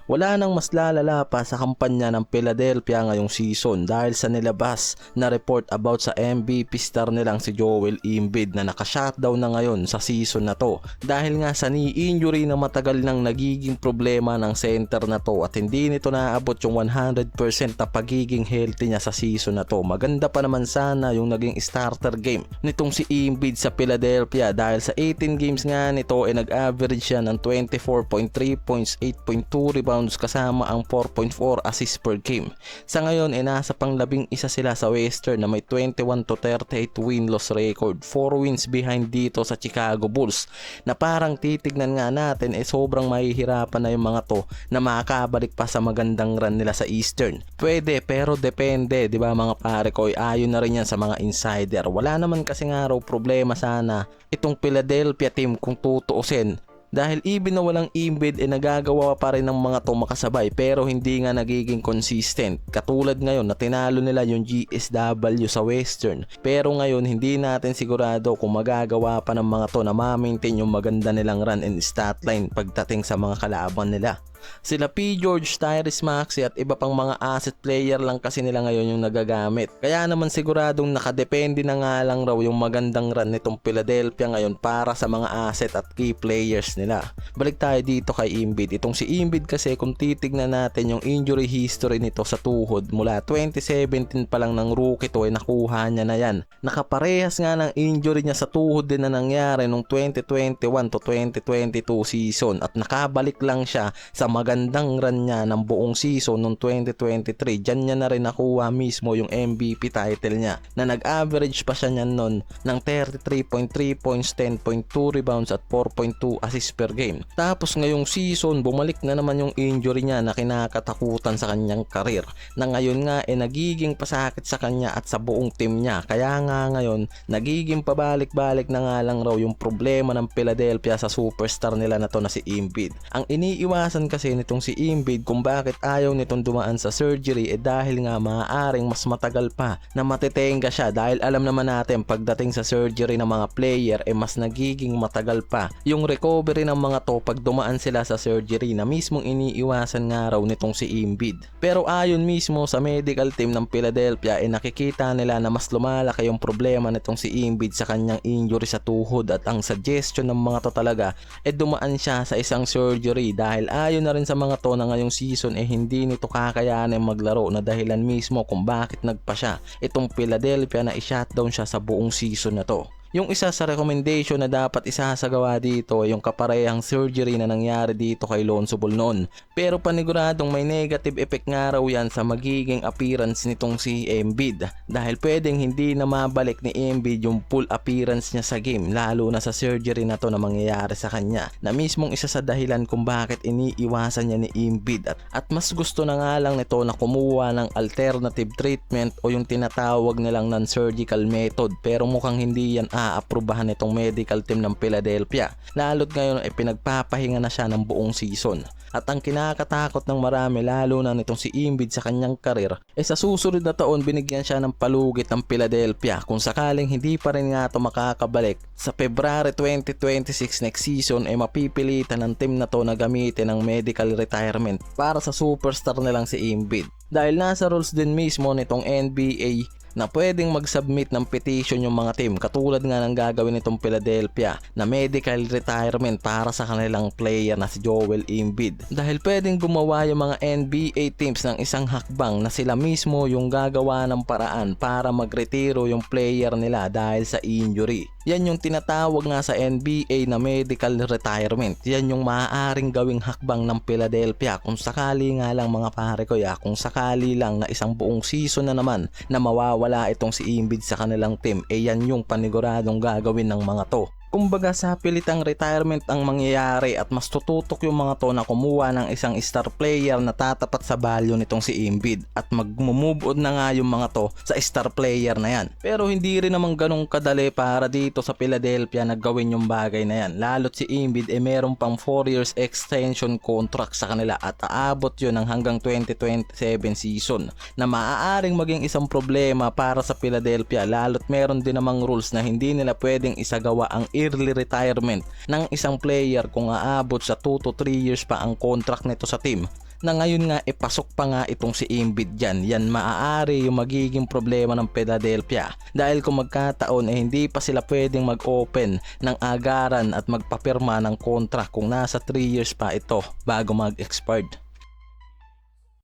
Wala nang mas lalala pa sa kampanya ng Philadelphia ngayong season dahil sa nilabas na report about sa MVP star nilang si Joel Embiid na naka-shutdown na ngayon sa season na to dahil nga sa knee injury na matagal nang nagiging problema ng center na to at hindi nito naabot yung 100% na pagiging healthy niya sa season na to. Maganda pa naman sana yung naging starter game nitong si Embiid sa Philadelphia dahil sa 18 games nga nito ay nag-average siya ng 24.3 points, 8.2 rebounds kasama ang 4.4 assists per game. Sa ngayon ay nasa pang-11 sila sa Western na may 21-38 win-loss record, 4 wins behind dito sa Chicago Bulls na parang titignan nga natin sobrang mahihirapan na yung mga to na makakabalik pa sa magandang run nila sa Eastern. Pwede pero depende, di ba mga pare ko, ayon na rin yan sa mga insider. Wala naman kasi nga raw problema sana itong Philadelphia team kung tutuusin. Dahil even na walang Embiid nagagawa pa rin ng mga to makasabay pero hindi nga nagiging consistent. Katulad ngayon na tinalo nila yung GSW sa Western. Pero ngayon hindi natin sigurado kung magagawa pa ng mga to na ma-maintain yung maganda nilang run and stat line pagdating sa mga kalaban nila. Sila P. George, Tyrese Maxey at iba pang mga asset player lang kasi nila ngayon yung nagagamit. Kaya naman siguradong nakadepende na nga lang raw yung magandang run nitong Philadelphia ngayon para sa mga asset at key players nila. Balik tayo dito kay Embiid. Itong si Embiid kasi kung titignan natin yung injury history nito sa tuhod mula 2017 pa lang ng rookie to ay nakuha niya na yan. Nakaparehas nga ng injury niya sa tuhod din na nangyari nung 2021 to 2022 season at nakabalik lang siya sa magandang run niya ng buong season noong 2023. Diyan niya na rin nakuha mismo yung MVP title niya na nag-average pa siya niyan noon ng 33.3 points, 10.2 rebounds at 4.2 assists per game. Tapos ngayong season bumalik na naman yung injury niya na kinakatakutan sa kanyang career na ngayon nga nagiging pasakit sa kanya at sa buong team niya. Kaya nga ngayon nagiging pabalik-balik na nga lang raw yung problema ng Philadelphia sa superstar nila na to na si Embiid. Ang iniiwasan kasi nitong si Embiid kung bakit ayaw nitong dumaan sa surgery dahil nga maaaring mas matagal pa na matitenga siya dahil alam naman natin pagdating sa surgery ng mga player mas nagiging matagal pa yung recovery ng mga to pag dumaan sila sa surgery na mismong iniiwasan nga raw nitong si Embiid. Pero ayon mismo sa medical team ng Philadelphia nakikita nila na mas lumalaki yung problema nitong si Embiid sa kanyang injury sa tuhod at ang suggestion ng mga to talaga dumaan siya sa isang surgery dahil ayon na rin sa mga to na ngayong season hindi nito kakayanin maglaro na dahilan mismo kung bakit nagpa siya itong Philadelphia na i-shutdown siya sa buong season na to. Yung isa sa recommendation na dapat isasagawa dito ay yung kaparehang surgery na nangyari dito kay Lonzo Ball noon. Pero paniguradong may negative effect nga raw yan sa magiging appearance nitong si Embiid dahil pwedeng hindi na mabalik ni Embiid yung full appearance niya sa game lalo na sa surgery na to na mangyayari sa kanya na mismong isa sa dahilan kung bakit iniiwasan niya ni Embiid at mas gusto na nga lang nito na kumuha ng alternative treatment o yung tinatawag nilang non-surgical method pero mukhang hindi yan aaprubahan itong medical team ng Philadelphia lalo't ngayon pinagpapahinga na siya ng buong season. At ang kinakatakot ng marami lalo na nitong si Embiid sa kanyang karir sa susunod na taon binigyan siya ng palugit ng Philadelphia kung sakaling hindi pa rin nga ito makakabalik sa February 2026 next season mapipilitan ng team na to na gamitin ng medical retirement para sa superstar nilang si Embiid dahil nasa rules din mismo nitong NBA na pwedeng mag-submit ng petition yung mga team katulad nga ng gagawin nitong Philadelphia na medical retirement para sa kanilang player na si Joel Embiid dahil pwedeng gumawa yung mga NBA teams ng isang hakbang na sila mismo yung gagawa ng paraan para magretiro yung player nila dahil sa injury. Yan yung tinatawag nga sa NBA na medical retirement. Yan yung maaaring gawing hakbang ng Philadelphia kung sakali nga lang mga pare ko kung sakali lang na isang buong season na naman na mawawala itong si Embiid sa kanilang team yan yung paniguradong gagawin ng mga to. Kumbaga sa pilitang retirement ang mangyayari at mas tututok yung mga to na kumuha ng isang star player na tatapat sa value nitong si Embiid at mag-move on na nga yung mga to sa star player na yan. Pero hindi rin naman ganun kadali para dito sa Philadelphia na gawin yung bagay na yan. Lalo't si Embiid meron pang 4 years extension contract sa kanila at aabot yun ng hanggang 2027 season na maaaring maging isang problema para sa Philadelphia lalo't meron din namang rules na hindi nila pwedeng isagawa ang early retirement ng isang player kung aabot sa 2 to 3 years pa ang contract nito sa team na ngayon nga ipasok pa nga itong si Embiid dyan. Yan maaari yung magiging problema ng Philadelphia dahil kung magkataon hindi pa sila pwedeng mag-open ng agaran at magpapirma ng kontra kung nasa 3 years pa ito bago mag-expired.